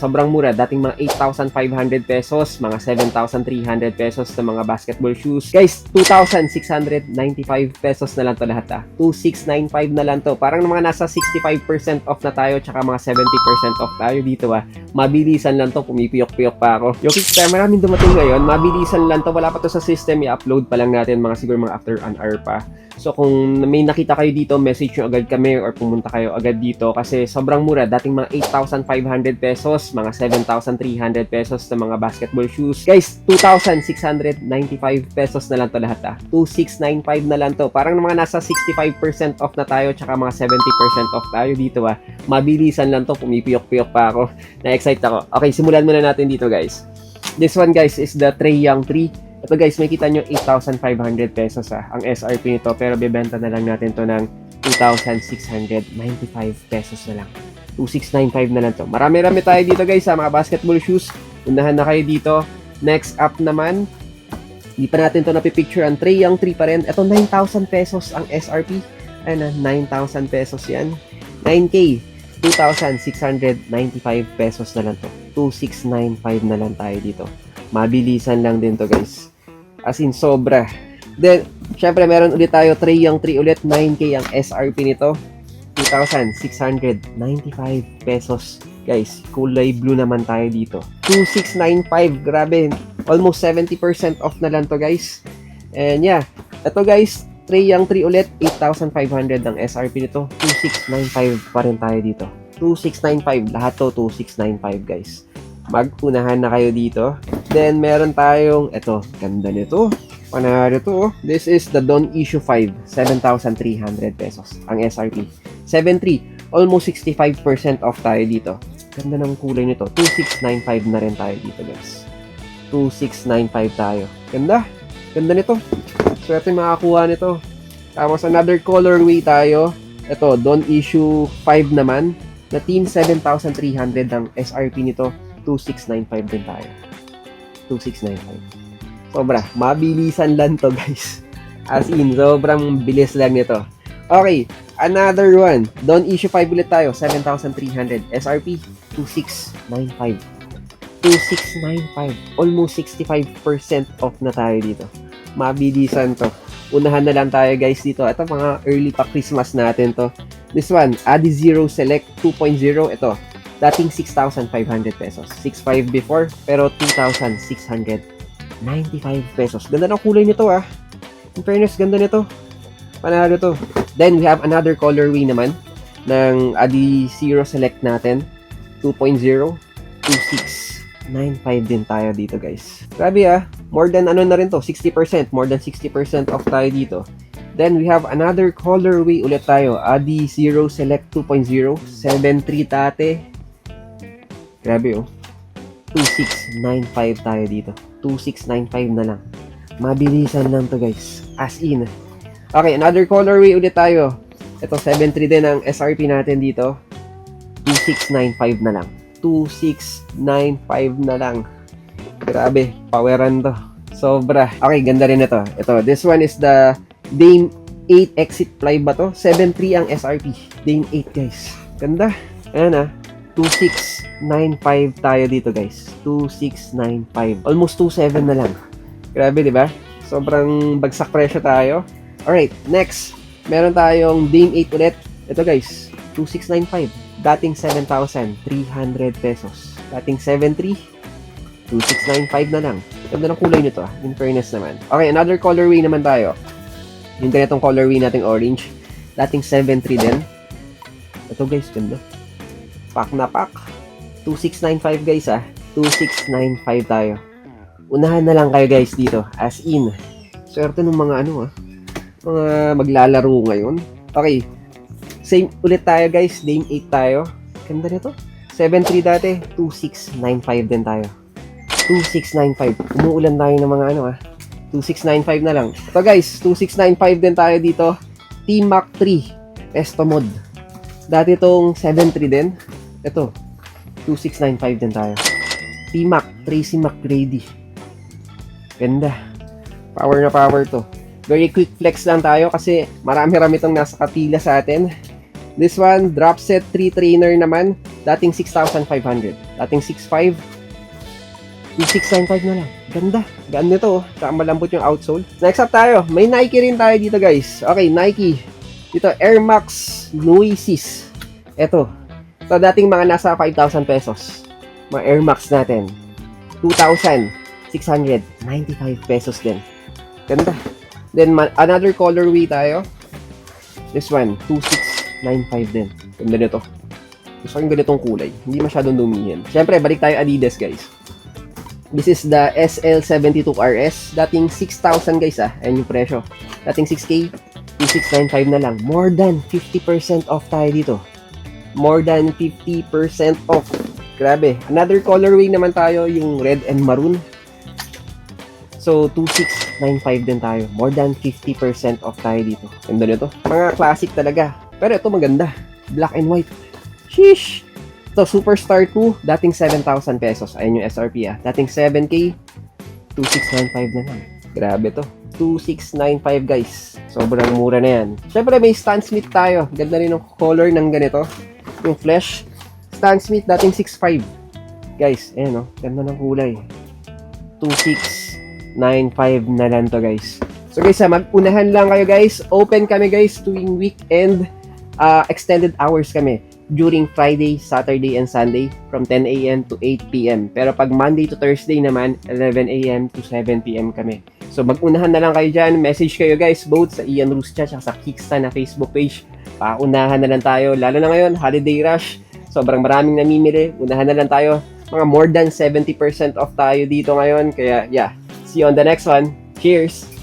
Sobrang mura, dating mga 8,500 pesos, mga 7,300 pesos na mga basketball shoes. Guys, 2,695 pesos na lang to lahat 2,695 na lang to. Parang mga nasa 65% off na tayo, tsaka mga 70% off tayo dito Mabilisan lang to, pumipiyok-piyok pa ako. Yung kickstart, maraming dumating ngayon, mabilisan lang to, wala pa to sa system, i-upload pa lang natin mga siguro mga after an hour pa. So kung may nakita kayo dito, message nyo agad kami or pumunta kayo agad dito kasi sobrang mura. Dating mga 8,500 pesos, mga 7,300 pesos na mga basketball shoes. Guys, 2,695 pesos na lang to lahat 2,695 na lang to. Parang mga nasa 65% off na tayo tsaka mga 70% off tayo dito Mabilisan lang to, pumipiyok-piyok pa ako. Na-excite ako. Okay, simulan muna natin dito guys. This one guys is the Trae Young 3. Ito guys, makita nyo 8,500 pesos ang SRP nito, pero bebenta na lang natin to ng 2,695 pesos na lang. 2,695 na lang to. Marami-rami tayo dito guys mga basketball shoes. Unahan na kayo dito. Next up naman, hindi pa natin to napipicture ang Trae Young 3 pa rin. Ito 9,000 pesos ang SRP. Ayun 9,000 pesos yan. 9K, 2,695 pesos na lang to. 2,695 na lang tayo dito. Mabilisan lang din to guys. As in, sobra. Then, syempre, meron ulit tayo Trae Young 3 ulit. 9K ang SRP nito. 2,695 pesos. Guys, kulay blue naman tayo dito. 2,695. Grabe. Almost 70% off na lang to guys. And yeah. Ito guys, Trae Young 3 ulit. 8,500 ang SRP nito. 2,695 pa rin tayo dito. 2,695. Lahat to 2,695 guys. Mag-unahan na kayo dito. Then, meron tayong, eto, ganda nito. Panalo to. This is the Don't Issue 5. 7,300 pesos ang SRP. 7,3. Almost 65% off tayo dito. Ganda ng kulay nito. 2,695 na rin tayo dito guys. 2,695 tayo. Ganda. Ganda nito. Swerte makakuha nito. Tapos, another colorway tayo. Ito, Don't Issue 5 naman. Na team 7,300 ang SRP nito. 2,695 din tayo. 2,695. Sobra. Mabilisan lang to guys. As in, sobrang bilis lang nito. Okay. Another one. Don't Issue 5 ulit tayo. 7,300. SRP. 2,695. 2,695. Almost 65% off na tayo dito. Mabilisan to. Unahan na lang tayo guys dito. Ito mga early pa Christmas natin to. This one. Adizero Select 2.0. Ito. Dating 6,500 pesos. 6,500 before, pero 2,695 pesos. Ganda ng kulay nito In fairness, ganda nito. Panalo to. Then, we have another colorway naman ng Adizero Select natin. 2.0. 2,695 din tayo dito, guys. Grabe More than ano na rin to, 60%. More than 60% off tayo dito. Then, we have another colorway ulit tayo. Adizero Select 2.0. 7,300 dati. Grabe 2,695 tayo dito. 2,695 na lang. Mabilisan lang to guys. As in. Okay, another colorway ulit tayo. Ito 7,300 din ang SRP natin dito. 2,695 na lang. 2,695 na lang. Grabe, poweran to. Sobra. Okay, ganda rin ito. Ito, this one is the Dame 8 Exit Fly ba to? 7,300 ang SRP. Dame 8 guys. Ganda. Ayan 2,695 tayo dito guys. 2,695. Almost 2,700 na lang. Grabe, di ba? Sobrang bagsak presyo tayo. Alright, next. Meron tayong Dame 8 ulit. Ito guys, 2,695. Dating 7,300 pesos. Dating 7,300. 2,695 na lang. Ganda ng kulay nito In fairness naman. Okay, another colorway naman tayo. Yung ganitong colorway nating orange. Dating 7,300 din. Ito guys, ganda. Pack na pack. 2,695 guys 2,695 tayo. Unahan na lang kayo guys dito. As in. Swerte ng mga mga maglalaro ngayon. Okay. Same ulit tayo guys. Dame 8 tayo. Ganda nito. 7,300 dati. 2,695 din tayo. 2,695. Umuulan tayo ng mga 2,695 na lang. Ito guys. 2,695 din tayo dito. T-Mac 3. Pesto mod. Dati itong 7,300 din. Ito, 2,695 din tayo. T-Mac, Tracy McGrady. Ganda. Power na power to. Very quick flex lang tayo kasi marami-rami itong nasa kapila sa atin. This one, drop set 3 trainer naman. Dating 6,500. Dating 6,500. 2695 na lang. Ganda. Gaan nito, oh. Tsaka malambot yung outsole. Next up tayo. May Nike rin tayo dito, guys. Okay, Nike. Dito, Air Max Nuisis. Ito. Ito dating mga nasa 5,000 pesos. Mga Air Max natin. 2,695 pesos din. Ganda. Then, another colorway tayo. This one, 2,695 din. Ganda nito. Gusto ko yung ganitong kulay. Hindi masyadong dumihin. Siyempre, balik tayo Adidas, guys. This is the SL72RS. Dating 6,000 guys Ayan yung presyo. Dating 6K, 2,695 na lang. More than 50% off tayo dito. More than 50% off. Grabe. Another colorway naman tayo, yung red and maroon. So, 2,695 din tayo. More than 50% off tayo dito. Ganda nito. Mga classic talaga. Pero ito maganda. Black and white. Sheesh! So, Superstar 2, dating 7,000 pesos. Ayun yung SRP Dating 7K, 2,695 na lang. Grabe to. 2,695 guys. Sobrang mura na yan. Siyempre, may Stan Smith tayo. Ganda rin yung color ng ganito. Yung flesh. Stan Smith, dating 6,500. Guys, ayan ganda ng kulay. 2,695 na lang to guys. So guys, mag-unahan lang kayo guys. Open kami guys tuwing weekend. Extended hours kami. During Friday, Saturday, and Sunday from 10 a.m. to 8 p.m. Pero pag Monday to Thursday naman, 11 a.m. to 7 p.m. kami. So mag-unahan na lang kayo dyan. Message kayo guys, both sa Ian Rus Chat at sa Kickstarter na Facebook page. Paunahan na lang tayo. Lalo na ngayon, holiday rush. Sobrang maraming namimili. Unahan na lang tayo. Mga more than 70% off tayo dito ngayon. Kaya yeah, see you on the next one. Cheers!